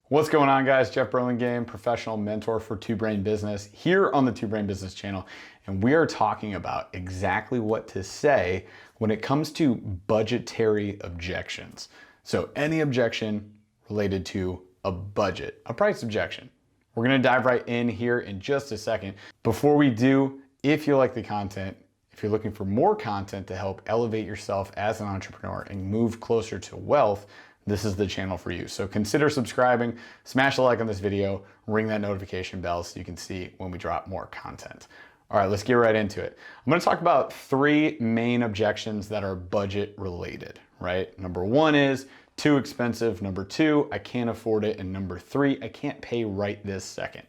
What's going on, guys? Jeff Burlingame, professional mentor for Two Brain Business here on the Two Brain Business channel. And we are talking about exactly what to say when it comes to budgetary objections. So any objection related to a budget, a price objection. We're gonna dive right in here in just a second. Before we do, if you like the content, if you're looking for more content to help elevate yourself as an entrepreneur and move closer to wealth, this is the channel for you. So consider subscribing, smash a like on this video, ring that notification bell so you can see when we drop more content. All right, let's get right into it. I'm gonna talk about three main objections that are budget related, right? Number one is too expensive. Number two, I can't afford it. And number three, I can't pay right this second.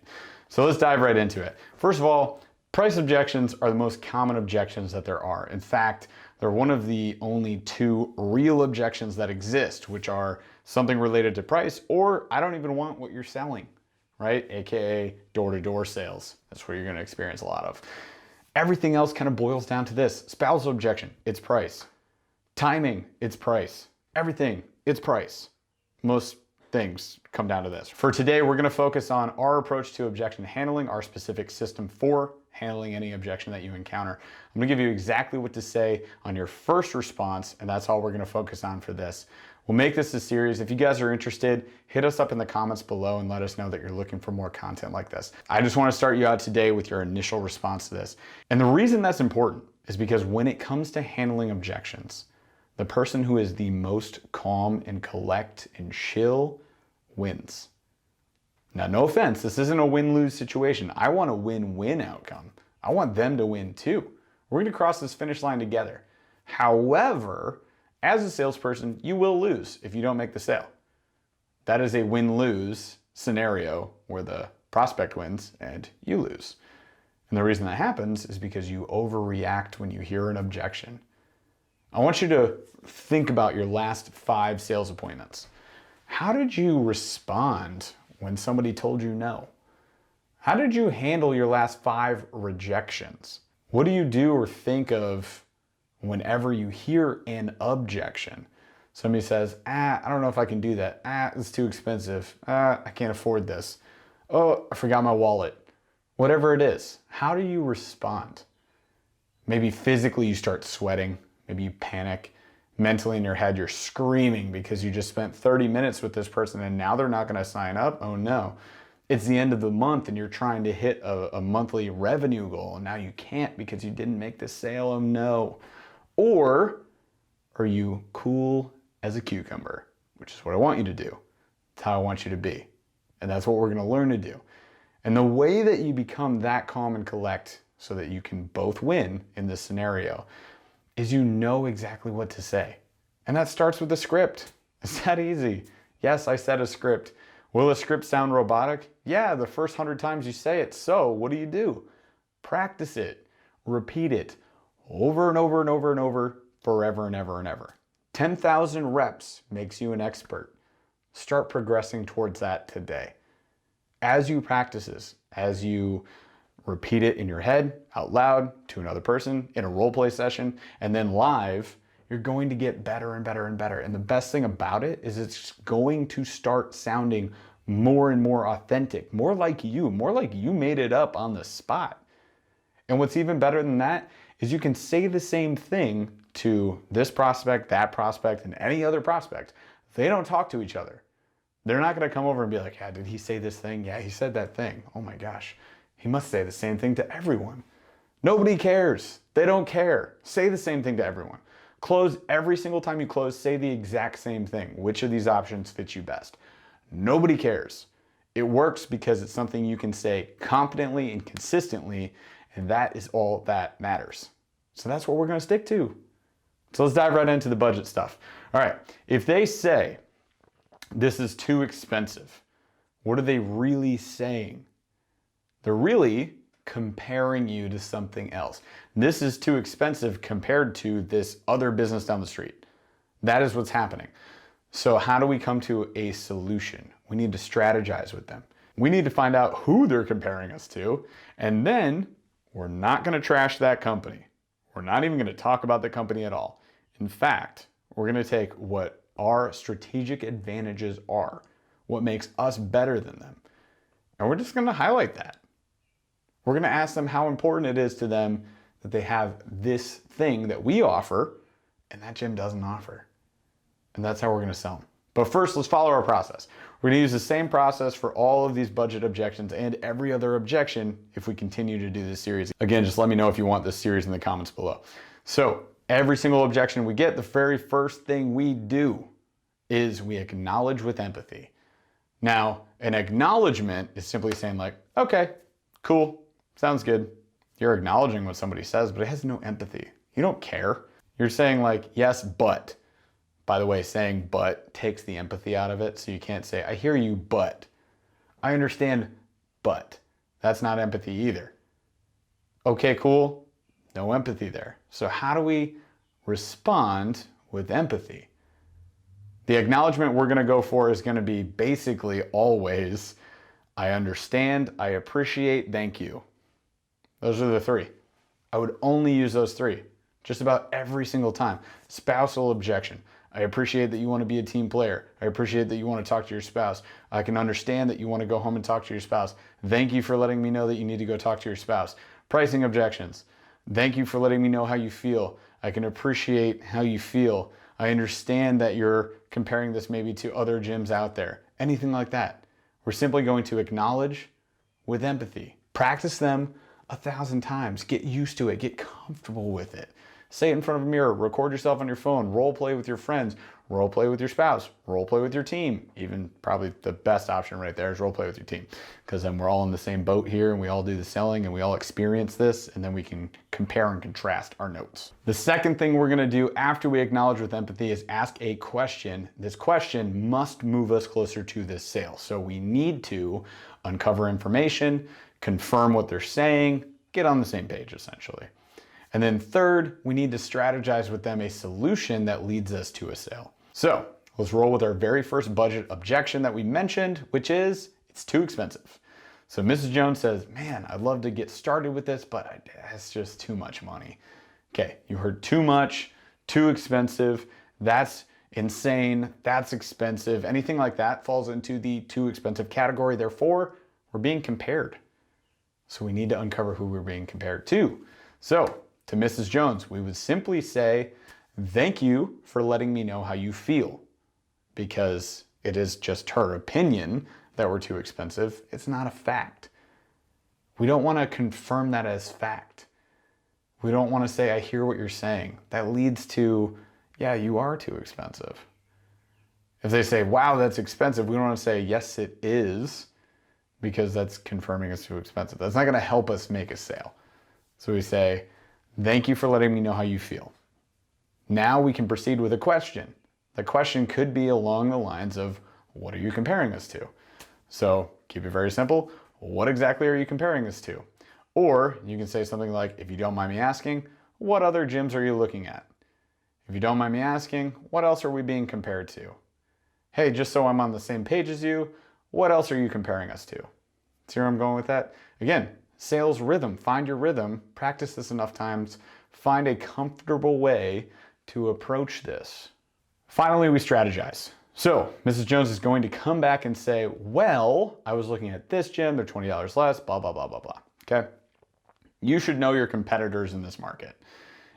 So let's dive right into it. First of all, price objections are the most common objections that there are. In fact, they're one of the only two real objections that exist, which are something related to price or I don't even want what you're selling, right? AKA door-to-door sales. That's where you're gonna experience a lot of. Everything else kind of boils down to this. Spousal objection, it's price. Timing, it's price. Everything, it's price. Most things come down to this. For today, we're gonna focus on our approach to objection handling, our specific system for handling any objection that you encounter. I'm gonna give you exactly what to say on your first response, and that's all we're gonna focus on for this. We'll make this a series. If you guys are interested, hit us up in the comments below and let us know that you're looking for more content like this. I just wanna start you out today with your initial response to this. And the reason that's important is because when it comes to handling objections, the person who is the most calm and collect and chill wins. Now, no offense, this isn't a win-lose situation. I want a win-win outcome. I want them to win too. We're gonna cross this finish line together. However, as a salesperson, you will lose if you don't make the sale. That is a win-lose scenario where the prospect wins and you lose. And the reason that happens is because you overreact when you hear an objection. I want you to think about your last 5 sales appointments. How did you respond when somebody told you no? How did you handle your last 5 rejections? What do you do or think of whenever you hear an objection? Somebody says, I don't know if I can do that. It's too expensive. I can't afford this. Oh, I forgot my wallet. Whatever it is, how do you respond? Maybe physically you start sweating. Maybe you panic. Mentally in your head, you're screaming because you just spent 30 minutes with this person and now they're not gonna sign up. Oh no. It's the end of the month and you're trying to hit a monthly revenue goal and now you can't because you didn't make the sale. Oh no. Or are you cool as a cucumber, which is what I want you to do. It's how I want you to be. And that's what we're gonna learn to do. And the way that you become that calm and collect so that you can both win in this scenario is you know exactly what to say. And that starts with a script. It's that easy. Yes, I said a script. Will a script sound robotic? Yeah, the first 100 times you say it. So what do? Practice it. Repeat it over and over and over and over, forever and ever and ever. 10,000 reps makes you an expert. Start progressing towards that today. As you practice this, as you repeat it in your head, out loud, to another person, in a role play session, and then live, you're going to get better and better and better. And the best thing about it is it's going to start sounding more and more authentic, more like you made it up on the spot. And what's even better than that is you can say the same thing to this prospect, that prospect, and any other prospect. They don't talk to each other. They're not gonna come over and be like, yeah, did he say this thing? Yeah, he said that thing. Oh my gosh. He must say the same thing to everyone. Nobody cares. They don't care. Say the same thing to everyone. Close every single time you close, say the exact same thing. Which of these options fits you best? Nobody cares. It works because it's something you can say confidently and consistently, and that is all that matters. So that's what we're gonna stick to. So let's dive right into the budget stuff. All right, if they say, this is too expensive, what are they really saying? They're really comparing you to something else. This is too expensive compared to this other business down the street. That is what's happening. So how do we come to a solution? We need to strategize with them. We need to find out who they're comparing us to, and then we're not gonna trash that company. We're not even gonna talk about the company at all. In fact, we're gonna take what our strategic advantages are, what makes us better than them. And we're just going to highlight that. We're going to ask them how important it is to them that they have this thing that we offer and that gym doesn't offer. And that's how we're going to sell them. But first, let's follow our process. We're going to use the same process for all of these budget objections and every other objection if we continue to do this series. Again, just let me know if you want this series in the comments below. So every single objection we get, the very first thing we do is we acknowledge with empathy. Now, an acknowledgement is simply saying like, okay, cool, sounds good. You're acknowledging what somebody says, but it has no empathy. You don't care. You're saying like, yes, but. By the way, saying but takes the empathy out of it, so you can't say, I hear you, but. I understand, but. That's not empathy either. Okay, cool. No empathy there. So how do we respond with empathy? The acknowledgement we're going to go for is going to be basically always, I understand, I appreciate, thank you. Those are the three. I would only use those three just about every single time. Spousal objection. I appreciate that you want to be a team player. I appreciate that you want to talk to your spouse. I can understand that you want to go home and talk to your spouse. Thank you for letting me know that you need to go talk to your spouse. Pricing objections. Thank you for letting me know how you feel. I can appreciate how you feel. I understand that you're comparing this maybe to other gyms out there. Anything like that. We're simply going to acknowledge with empathy. Practice them 1,000 times. Get used to it. Get comfortable with it. Say it in front of a mirror. Record yourself on your phone. Role play with your friends. Role play with your spouse. Role play with your team. Even probably the best option right there is role play with your team, because then we're all in the same boat here and we all do the selling and we all experience this, and then we can compare and contrast our notes. The second thing we're going to do after we acknowledge with empathy is ask a question. This question must move us closer to this sale. So we need to uncover information, confirm what they're saying, get on the same page essentially. And then third, we need to strategize with them a solution that leads us to a sale. So let's roll with our very first budget objection that we mentioned, which is it's too expensive. So Mrs. Jones says, man, I'd love to get started with this, but it's just too much money. Okay, you heard too much, too expensive, that's insane, that's expensive. Anything like that falls into the too expensive category. Therefore, we're being compared. So we need to uncover who we're being compared to. So to Mrs. Jones, we would simply say, thank you for letting me know how you feel, because it is just her opinion that we're too expensive. It's not a fact. We don't want to confirm that as fact. We don't want to say, I hear what you're saying. That leads to, yeah, you are too expensive. If they say, wow, that's expensive, we don't want to say, yes, it is, because that's confirming it's too expensive. That's not going to help us make a sale. So we say, thank you for letting me know how you feel. Now we can proceed with a question. The question could be along the lines of, what are you comparing us to? So keep it very simple. What exactly are you comparing us to? Or you can say something like, if you don't mind me asking, what other gyms are you looking at? If you don't mind me asking, what else are we being compared to? Hey, just so I'm on the same page as you, what else are you comparing us to? See where I'm going with that? Again, sales rhythm. Find your rhythm. Practice this enough times. Find a comfortable way to approach this. Finally, we strategize. So Mrs. Jones is going to come back and say, well, I was looking at this gym, they're $20 less, blah, blah, blah, blah, blah. Okay? You should know your competitors in this market.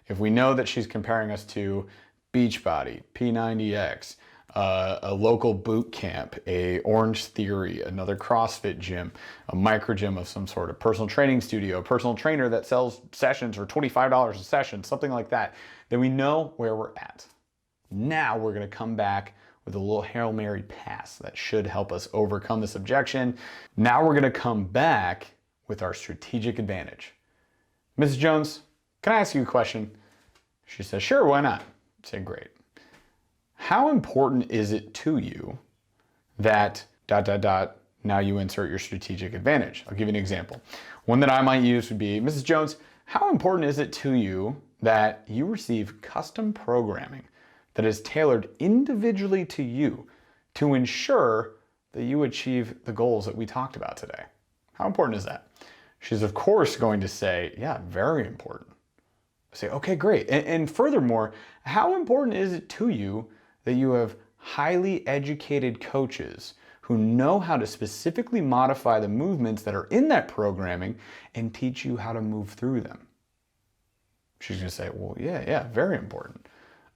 If we know that she's comparing us to Beachbody, P90X, a local boot camp, a Orange Theory, another CrossFit gym, a micro gym of some sort, a personal training studio, a personal trainer that sells sessions for $25 a session, something like that, then we know where we're at. Now we're going to come back with a little Hail Mary pass that should help us overcome this objection. Now we're going to come back with our strategic advantage. Mrs. Jones, can I ask you a question? She says, sure, why not? I say, great. How important is it to you that ... now you insert your strategic advantage? I'll give you an example. One that I might use would be, Mrs. Jones, how important is it to you that you receive custom programming that is tailored individually to you to ensure that you achieve the goals that we talked about today? How important is that? She's of course going to say, yeah, very important. I say, okay, great. And furthermore, how important is it to you that you have highly educated coaches who know how to specifically modify the movements that are in that programming and teach you how to move through them. She's going to say, well, yeah, very important.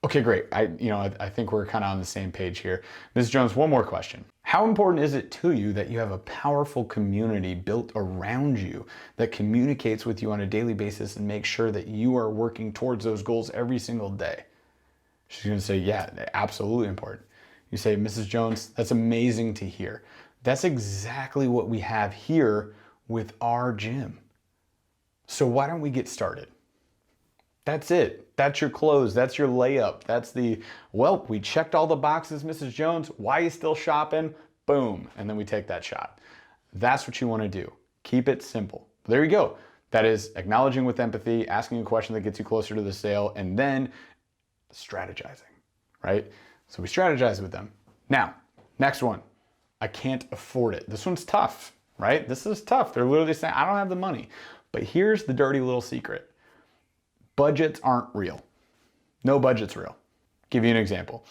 Okay, great. I think we're kind of on the same page here. Ms. Jones, one more question. How important is it to you that you have a powerful community built around you that communicates with you on a daily basis and makes sure that you are working towards those goals every single day? She's going to say, yeah, absolutely important. You say, Mrs. Jones, that's amazing to hear. That's exactly what we have here with our gym. So why don't we get started? That's it. That's your close. That's your layup. That's well, we checked all the boxes, Mrs. Jones. Why are you still shopping? Boom. And then we take that shot. That's what you want to do. Keep it simple. There you go. That is acknowledging with empathy, asking a question that gets you closer to the sale, and then strategizing, right? So we strategize with them. Now, next one. I can't afford it. This one's tough, right? This is tough. They're literally saying, I don't have the money. But here's the dirty little secret. Budgets aren't real. No budget's real. Give you an example.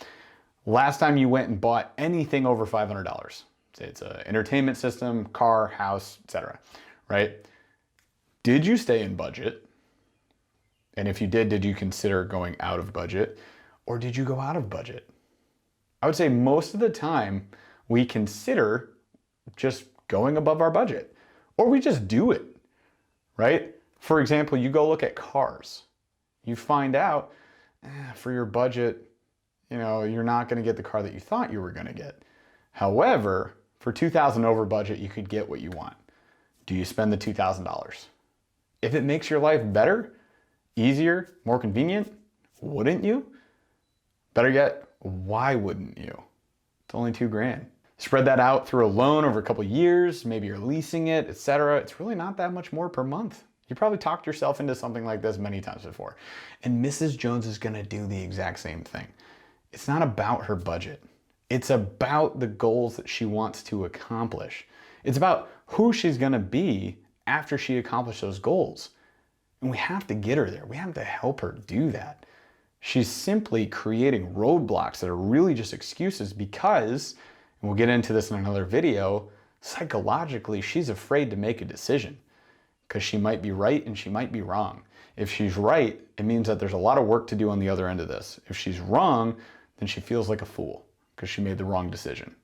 Last time you went and bought anything over $500, say it's an entertainment system, car, house, etc., right? Did you stay in budget? And if you did you consider going out of budget? Or did you go out of budget? I would say most of the time we consider just going above our budget, or we just do it, right? For example, you go look at cars. You find out for your budget, you're not going to get the car that you thought you were going to get. However, for $2,000 over budget, you could get what you want. Do you spend the $2,000? If it makes your life better, easier, more convenient, wouldn't you? Better yet, why wouldn't you? It's only $2,000. Spread that out through a loan over a couple of years, maybe you're leasing it, etc. It's really not that much more per month. You probably talked yourself into something like this many times before. And Mrs. Jones is going to do the exact same thing. It's not about her budget. It's about the goals that she wants to accomplish. It's about who she's going to be after she accomplishes those goals. And we have to get her there. We have to help her do that. She's simply creating roadblocks that are really just excuses because, and we'll get into this in another video, psychologically, she's afraid to make a decision. Because she might be right and she might be wrong. If she's right, it means that there's a lot of work to do on the other end of this. If she's wrong, then she feels like a fool because she made the wrong decision.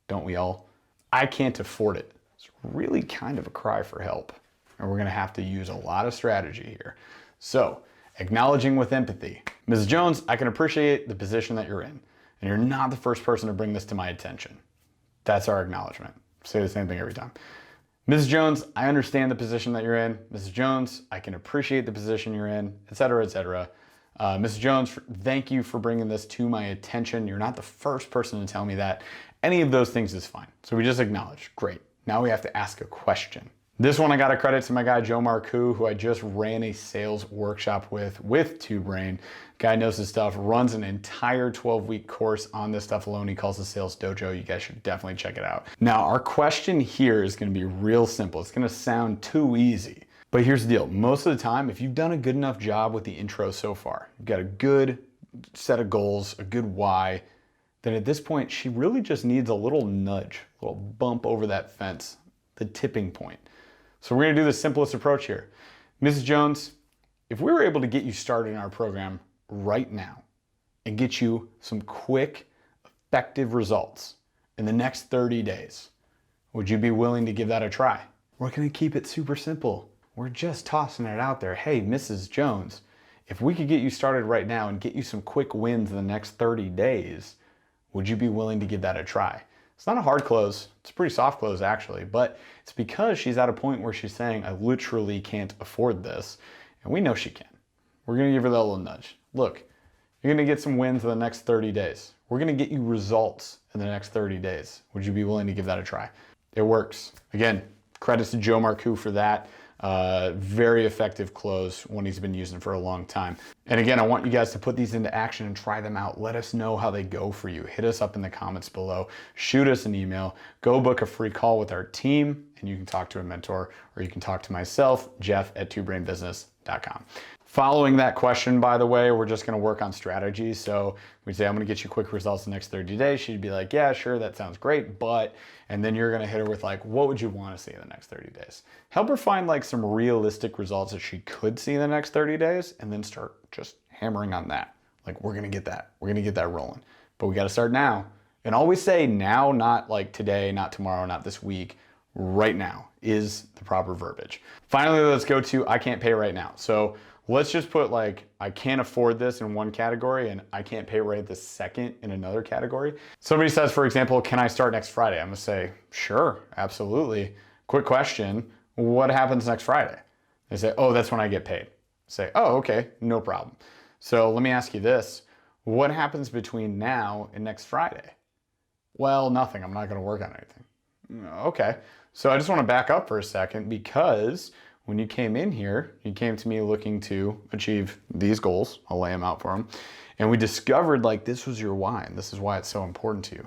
Don't we all? I can't afford it. It's really kind of a cry for help. And we're going to have to use a lot of strategy here. So, acknowledging with empathy. Ms. Jones, I can appreciate the position that you're in. And you're not the first person to bring this to my attention. That's our acknowledgement. Say the same thing every time. Mrs. Jones, I understand the position that you're in. Mrs. Jones, I can appreciate the position you're in, etc., etc. Mrs. Jones, thank you for bringing this to my attention. You're not the first person to tell me that. Any of those things is fine. So we just acknowledge. Great. Now we have to ask a question. This one I got to credit to my guy, Joe Marcoux, who I just ran a sales workshop with 2Brain. Guy knows his stuff, runs an entire 12-week course on this stuff alone. He calls it Sales Dojo. You guys should definitely check it out. Now, our question here is going to be real simple. It's going to sound too easy. But here's the deal. Most of the time, if you've done a good enough job with the intro so far, you've got a good set of goals, a good why, then at this point, she really just needs a little nudge, a little bump over that fence, the tipping point. So we're going to do the simplest approach here. Mrs. Jones, if we were able to get you started in our program right now and get you some quick, effective results in the next 30 days, would you be willing to give that a try? We're going to keep it super simple. We're just tossing it out there. Hey, Mrs. Jones, if we could get you started right now and get you some quick wins in the next 30 days, would you be willing to give that a try? It's not a hard close. It's a pretty soft close actually, but it's because she's at a point where she's saying, I literally can't afford this. And we know she can. We're going to give her that little nudge. Look, you're going to get some wins in the next 30 days. We're going to get you results in the next 30 days. Would you be willing to give that a try? It works. Again, credits to Joe Marcoux for that. Very effective close, one he's been using for a long time. And again, I want you guys to put these into action and try them out. Let us know how they go for you. Hit us up in the comments below. Shoot us an email. Go book a free call with our team, and you can talk to a mentor, or you can talk to myself, Jeff at twobrainbusiness.com. Following that question, by the way, we're just going to work on strategies. So we say, I'm going to get you quick results in the next 30 days. She'd be like, yeah, sure, that sounds great. But, and then you're going to hit her with like, what would you want to see in the next 30 days? Help her find like some realistic results that she could see in the next 30 days and then start just hammering on that. Like, we're going to get that. We're going to get that rolling. But we got to start now. And always say now, not like today, not tomorrow, not this week. Right now is the proper verbiage. Finally, let's go to I can't pay right now. So let's just put like, I can't afford this in one category and I can't pay right this second in another category. Somebody says, for example, can I start next Friday? I'm gonna say, sure, absolutely. Quick question, what happens next Friday? They say, oh, that's when I get paid. Say, oh, okay, no problem. So let me ask you this, what happens between now and next Friday? Well, nothing, I'm not gonna work on anything. Okay, so I just wanna back up for a second because when you came in here, you came to me looking to achieve these goals. I'll lay them out for them. And we discovered like this was your why, and this is why it's so important to you.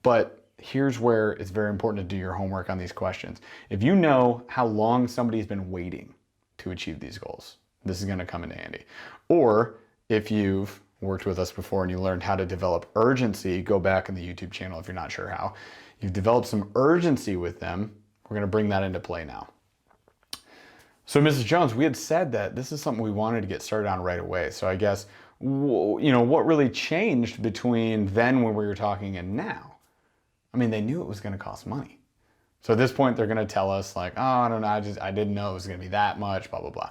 But here's where it's very important to do your homework on these questions. If you know how long somebody's been waiting to achieve these goals, this is gonna come in handy. Or if you've worked with us before and you learned how to develop urgency, go back in the YouTube channel if you're not sure how. You've developed some urgency with them, we're gonna bring that into play now. So Mrs. Jones, we had said that this is something we wanted to get started on right away. So I guess, you know, what really changed between then when we were talking and now? I mean, they knew it was going to cost money. So at this point, they're going to tell us like, oh, I don't know, I didn't know it was going to be that much, blah, blah, blah.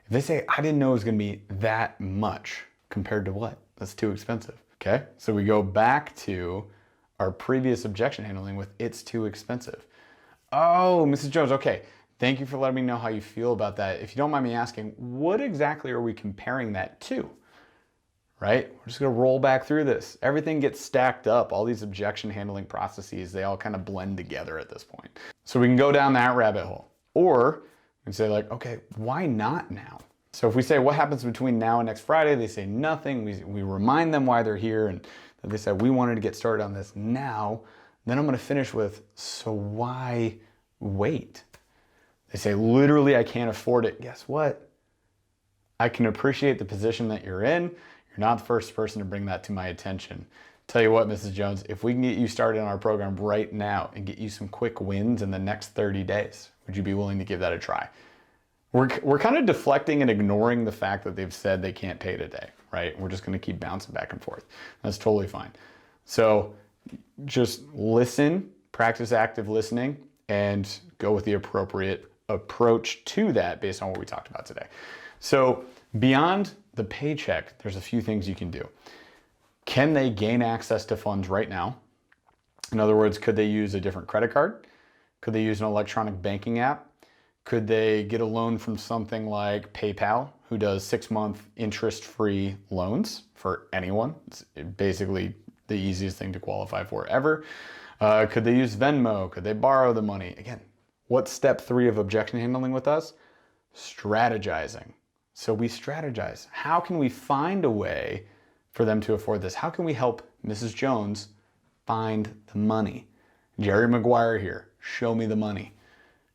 If they say, I didn't know it was going to be that much, compared to what? That's too expensive. Okay, so we go back to our previous objection handling with it's too expensive. Oh, Mrs. Jones, okay. Thank you for letting me know how you feel about that. If you don't mind me asking, what exactly are we comparing that to? Right? We're just gonna roll back through this. Everything gets stacked up. All these objection handling processes, they all kind of blend together at this point. So we can go down that rabbit hole. Or we can say like, okay, why not now? So if we say, what happens between now and next Friday? They say nothing. We remind them why they're here. And they said, we wanted to get started on this now. Then I'm gonna finish with, so why wait? They say, literally, I can't afford it. Guess what? I can appreciate the position that you're in. You're not the first person to bring that to my attention. Tell you what, Mrs. Jones, if we can get you started on our program right now and get you some quick wins in the next 30 days, would you be willing to give that a try? We're kind of deflecting and ignoring the fact that they've said they can't pay today, right? We're just going to keep bouncing back and forth. That's totally fine. So just listen, practice active listening, and go with the appropriate approach to that based on what we talked about today. So beyond the paycheck, there's a few things you can do. Can they gain access to funds right now? In other words, could they use a different credit card? Could they use an electronic banking app? Could they get a loan from something like PayPal, who does 6-month interest-free loans for anyone? It's basically the easiest thing to qualify for ever. Could they use Venmo? Could they borrow the money? Again, what's step 3 of objection handling with us? Strategizing. So we strategize. How can we find a way for them to afford this? How can we help Mrs. Jones find the money? Jerry Maguire here, show me the money.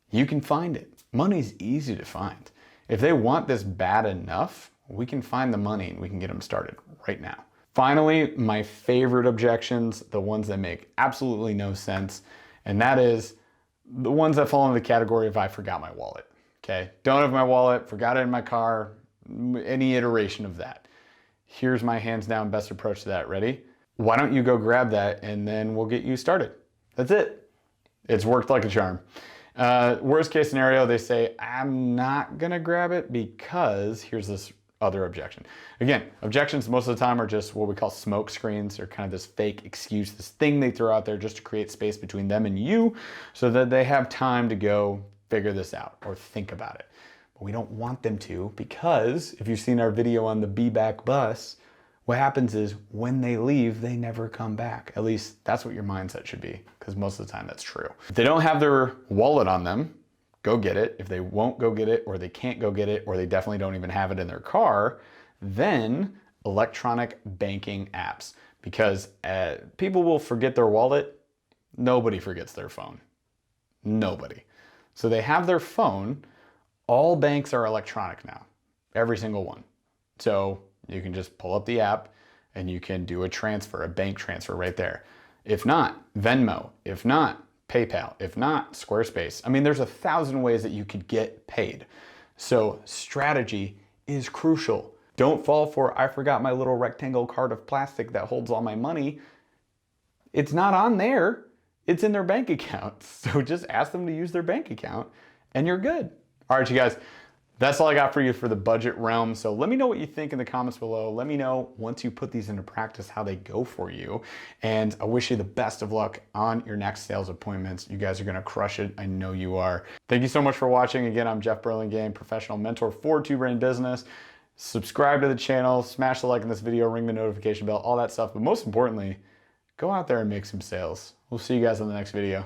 You can find it. Money's easy to find. If they want this bad enough, we can find the money and we can get them started right now. Finally, my favorite objections, the ones that make absolutely no sense, and that is the ones that fall into the category of I forgot my wallet. Okay, don't have my wallet, forgot it in my car, any iteration of that. Here's my hands down best approach to that. Ready? Why don't you go grab that and then we'll get you started. That's it. It's worked like a charm. Worst case scenario, they say, I'm not gonna grab it because here's this other objection. Again, objections most of the time are just what we call smoke screens, or kind of this fake excuse, this thing they throw out there just to create space between them and you so that they have time to go figure this out or think about it. But we don't want them to, because if you've seen our video on the Be Back bus, what happens is when they leave, they never come back. At least that's what your mindset should be, because most of the time that's true. If they don't have their wallet on them, go get it. If they won't go get it, or they can't go get it, or they definitely don't even have it in their car, then electronic banking apps. Because people will forget their wallet. Nobody forgets their phone. Nobody. So they have their phone. All banks are electronic now. every single one. So you can just pull up the app and you can do a transfer, a bank transfer right there. If not, Venmo. If not, PayPal. If not, Squarespace. I mean, there's 1,000 ways that you could get paid. So strategy is crucial. Don't fall for, I forgot my little rectangle card of plastic that holds all my money. It's not on there. It's in their bank account. So just ask them to use their bank account and you're good. All right, you guys, that's all I got for you for the budget realm. So let me know what you think in the comments below. Let me know once you put these into practice how they go for you. And I wish you the best of luck on your next sales appointments. You guys are gonna crush it. I know you are. Thank you so much for watching. Again, I'm Jeff Burlingame, professional mentor for two-brain business. Subscribe to the channel, smash the like in this video, ring the notification bell, all that stuff. But most importantly, go out there and make some sales. We'll see you guys on the next video.